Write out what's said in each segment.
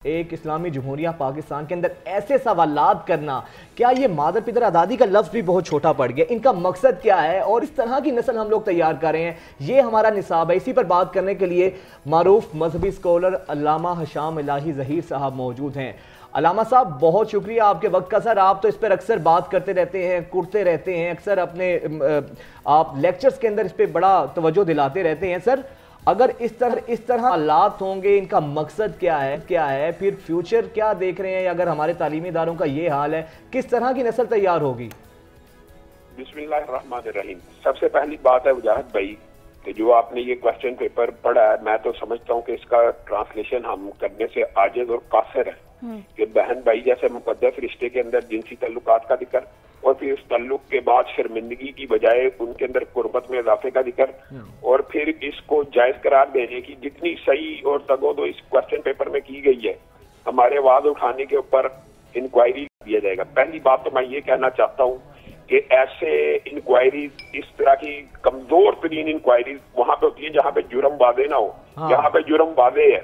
ایک اسلامی جمہوریہ پاکستان کے اندر ایسے سوالات کرنا، کیا یہ مادر پدر آزادی کا لفظ بھی بہت چھوٹا پڑ گیا؟ ان کا مقصد کیا ہے اور اس طرح کی نسل ہم لوگ تیار کر رہے ہیں؟ یہ ہمارا نصاب ہے۔ اسی پر بات کرنے کے لیے معروف مذہبی اسکالر علامہ ہشام الہی ظہیر صاحب موجود ہیں۔ علامہ صاحب بہت شکریہ آپ کے وقت کا۔ سر آپ تو اس پر اکثر بات کرتے رہتے ہیں، کرتے رہتے ہیں، اکثر اپنے آپ لیکچرز کے اندر اس پہ بڑا توجہ دلاتے رہتے ہیں۔ سر اگر اس طرح حالات ہوں گے، ان کا مقصد کیا ہے، پھر فیوچر کیا دیکھ رہے ہیں؟ اگر ہمارے تعلیمی اداروں کا یہ حال ہے، کس طرح کی نسل تیار ہوگی؟ بسم اللہ الرحمن الرحیم۔ سب سے پہلی بات ہے وجاہت بھائی کہ جو آپ نے یہ کوسچن پیپر پڑھا ہے، میں تو سمجھتا ہوں کہ اس کا ٹرانسلیشن ہم کرنے سے عاجز اور قاصر ہے کہ بہن بھائی جیسے مقدس رشتے کے اندر جنسی تعلقات کا ذکر، اور پھر اس تعلق کے بعد شرمندگی کی بجائے ان کے اندر قربت میں اضافے کا ذکر، اور پھر اس کو جائز قرار دینے کی جتنی صحیح اور تگود اس کوسچن پیپر میں کی گئی ہے، ہمارے آواز اٹھانے کے اوپر انکوائری دیا جائے گا۔ پہلی بات تو میں یہ کہنا چاہتا ہوں کہ ایسے انکوائریز، اس طرح کی کمزور ترین انکوائریز وہاں پہ ہوتی ہے جہاں پہ جرم واضح نہ ہو۔ یہاں پہ جرم واضح ہے،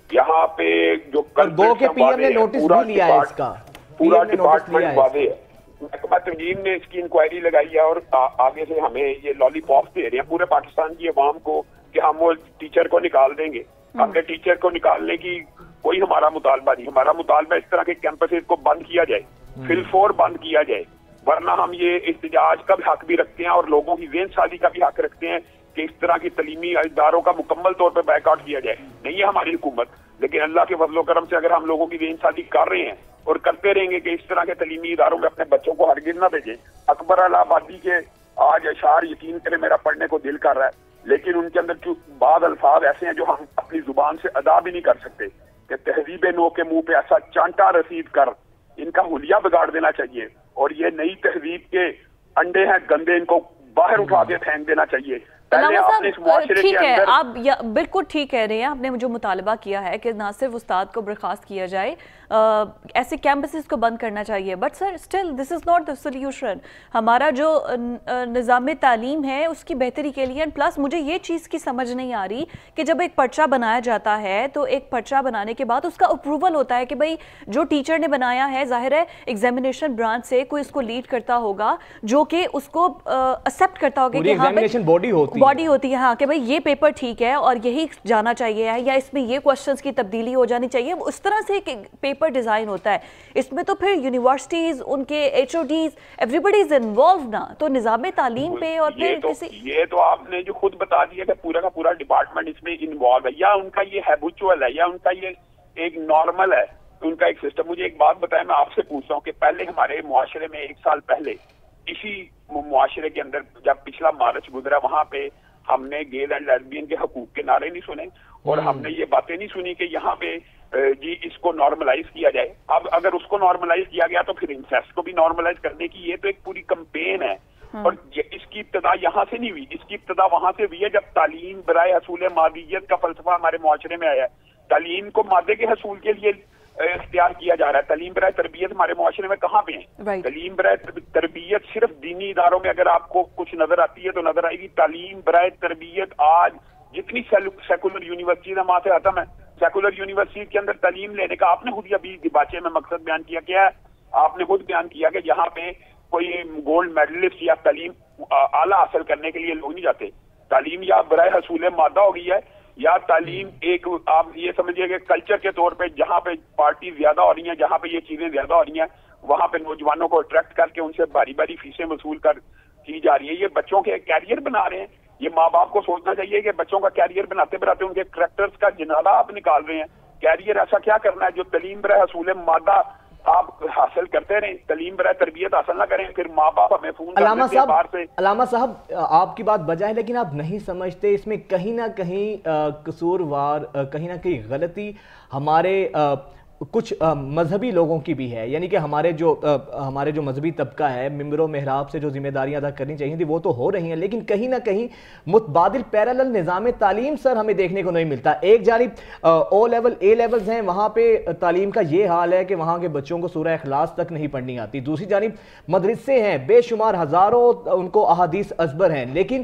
یہاں پہ جو پورا ڈپارٹمنٹ واضح ہے۔ محکمہ تنظیم نے اس کی انکوائری لگائی ہے اور آگے سے ہمیں یہ لالی پاپس دے رہے ہیں پورے پاکستان کی عوام کو کہ ہم وہ ٹیچر کو نکال دیں گے۔ ہم نے ٹیچر کو نکالنے کی کوئی ہمارا مطالبہ نہیں۔ ہمارا مطالبہ اس طرح کے کیمپسز کو بند کیا جائے، فل فور بند کیا جائے، ورنہ ہم یہ احتجاج کا بھی حق بھی رکھتے ہیں اور لوگوں کی ذہن سازی کا بھی حق رکھتے ہیں کہ اس طرح کی تعلیمی اداروں کا مکمل طور پہ بیک آؤٹ کیا جائے۔ نہیں ہے ہماری حکومت، لیکن اللہ کے فضل و کرم سے اگر ہم لوگوں کی ذہن سازی کر رہے ہیں اور کرتے رہیں گے کہ اس طرح کے تعلیمی اداروں میں اپنے بچوں کو ہرگز نہ بھیجیں۔ اکبر الہ آبادی کے آج اشعار یقین کرے میرا پڑھنے کو دل کر رہا ہے، لیکن ان کے اندر بعض الفاظ ایسے ہیں جو ہم اپنی زبان سے ادا بھی نہیں کر سکتے کہ تہذیب نو کے منہ پہ ایسا چانٹا رسید کر ان کا حلیہ بگاڑ دینا چاہیے، اور یہ نئی تہذیب کے انڈے ہیں گندے، ان کو باہر اٹھا کے پھینک دینا چاہیے۔ ٹھیک ہے، آپ بالکل ٹھیک کہہ رہے ہیں۔ آپ نے جو مطالبہ کیا ہے کہ نہ صرف استاد کو برخاست کیا جائے، ایسے کیمپسز کو بند کرنا چاہیے، but sir still this is not the solution. ہمارا جو نظام تعلیم ہے اس کی بہتری کے لیے، پلس مجھے یہ چیز کی سمجھ نہیں آ رہی کہ جب ایک پرچہ بنایا جاتا ہے تو ایک پرچہ بنانے کے بعد اس کا اپروول ہوتا ہے کہ بھئی جو ٹیچر نے بنایا ہے، ظاہر ہے ایگزامینیشن برانچ سے کوئی اس کو لیڈ کرتا ہوگا جو کہ اس کو ایکسیپٹ کرتا ہوگا کہ ہاں باڈی ہوتی ہے، ہاں کہ بھئی یہ پیپر ٹھیک ہے اور یہی جانا چاہیے ہے، یا اس میں یہ کوسچنز کی تبدیلی ہو جانی چاہیے۔ اس طرح سے پیپر ڈیزائن ہوتا ہے۔ اس میں تو پھر یونیورسٹیز، ان کے H O Ds, everybody is involve نا، تو نظام تعلیم پہ اور پھر کسی یہ تو آپ نے جو خود بتا دیا کہ پورا کا پورا ڈپارٹمنٹ اس میں انوالو ہے، یا ان کا یہ ہیبچول ہے، یا ان کا یہ ایک نارمل ہے، ان کا ایک سسٹم۔ مجھے ایک بات بتائیں، میں آپ سے پوچھتا ہوں کہ پہلے ہمارے معاشرے میں 1 سال پہلے اسی معاشرے کے اندر جب پچھلا مارچ گزرا، وہاں پہ ہم نے گیل اینڈ لیسبین کے حقوق کے نعرے نہیں سنے، اور ہم نے یہ باتیں نہیں سنی کہ یہاں پہ جی اس کو نارملائز کیا جائے۔ اب اگر اس کو نارملائز کیا گیا تو پھر انسیسٹ کو بھی نارملائز کرنے کی یہ تو ایک پوری کمپین ہے، اور اس کی ابتدا یہاں سے نہیں ہوئی، اس کی ابتدا وہاں سے ہوئی ہے جب تعلیم برائے حصول مادیت کا فلسفہ ہمارے معاشرے میں آیا ہے۔ تعلیم کو مادے کے حصول کے لیے اختیار کیا جا رہا ہے۔ تعلیم برائے تربیت ہمارے معاشرے میں کہاں پہ ہیں؟ تعلیم برائے تربیت صرف دینی اداروں میں اگر آپ کو کچھ نظر آتی ہے تو نظر آئے گی۔ تعلیم برائے تربیت آج جتنی سیکولر یونیورسٹیز ہیں وہاں سے ختم ہے۔ سیکولر یونیورسٹی کے اندر تعلیم لینے کا آپ نے خود ابھی باچے میں مقصد بیان کیا ہے، آپ نے خود بیان کیا کہ جہاں پہ کوئی گولڈ میڈلسٹ یا تعلیم اعلیٰ حاصل کرنے کے لیے لوگ نہیں جاتے۔ تعلیم یا برائے حصول مادہ ہو گئی ہے، یا تعلیم ایک آپ یہ سمجھیے کہ کلچر کے طور پہ جہاں پہ پارٹی زیادہ ہو رہی ہیں، جہاں پہ یہ چیزیں زیادہ ہو رہی ہیں، وہاں پہ نوجوانوں کو اٹریکٹ کر کے ان سے باری باری فیسیں وصول کر کی جا رہی ہے۔ یہ بچوں کے کیریئر بنا رہے ہیں۔ یہ ماں باپ کو سوچنا چاہیے کہ بچوں کا کیریئر بناتے بناتے ان کے کریکٹرز کا جنازہ آپ نکال رہے ہیں۔ کیریئر ایسا کیا کرنا ہے جو تعلیم برائے حصول مادہ آپ حاصل کرتے رہیں، تعلیم برائے تربیت حاصل نہ کریں، پھر ماں باپ ہمیں فون کر دیتے ہیں باہر سے۔ علامہ صاحب آپ کی بات بجا ہے، لیکن آپ نہیں سمجھتے اس میں کہیں نہ کہیں قصوروار، کہیں نہ کہیں غلطی ہمارے کچھ مذہبی لوگوں کی بھی ہے؟ یعنی کہ ہمارے جو مذہبی طبقہ ہے، ممبر و محراب سے جو ذمہ داریاں ادا کرنی چاہیے تھی وہ تو ہو رہی ہیں، لیکن کہیں نہ کہیں متبادل پیرالل نظام تعلیم سر ہمیں دیکھنے کو نہیں ملتا۔ ایک جانب او لیول اے لیولز ہیں، وہاں پہ تعلیم کا یہ حال ہے کہ وہاں کے بچوں کو سورہ اخلاص تک نہیں پڑھنی آتی۔ دوسری جانب مدرسے ہیں، بے شمار ہزاروں ان کو احادیث ازبر ہیں، لیکن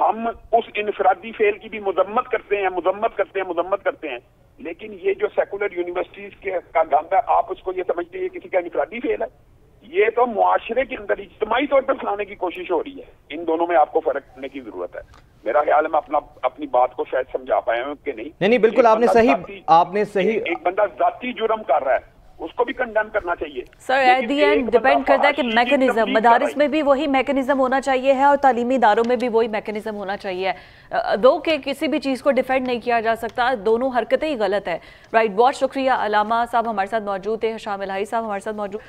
ہم اس انفرادی فیل کی بھی مذمت کرتے ہیں لیکن یہ جو سیکولر یونیورسٹیز کا گند ہے آپ اس کو یہ سمجھتے ہیں کسی کا انفرادی فیل ہے؟ یہ تو معاشرے کے اندر اجتماعی طور پر پھیلانے کی کوشش ہو رہی ہے. ان دونوں میں آپ کو فرق کرنے کی ضرورت ہے. میرا خیال ہے میں اپنی بات کو شاید سمجھا پایا ہوں کہ نہیں بالکل آپ نے صحیح ایک بندہ ذاتی جرم کر رہا ہے اس کو بھی کنڈیم کرنا چاہیے. سر ایٹ دی اینڈ ڈیپینڈ کرتا ہے کہ میکنزم مدارس میں بھی وہی میکنزم ہونا چاہیے ہے اور تعلیمی اداروں میں بھی وہی میکنزم ہونا چاہیے. دو کہ کسی بھی چیز کو ڈیفینڈ نہیں کیا جا سکتا, دونوں حرکتیں ہی غلط ہے. رائٹ, بہت شکریہ. علامہ صاحب ہمارے ساتھ موجود تھے, ہشام الہی صاحب ہمارے ساتھ موجود.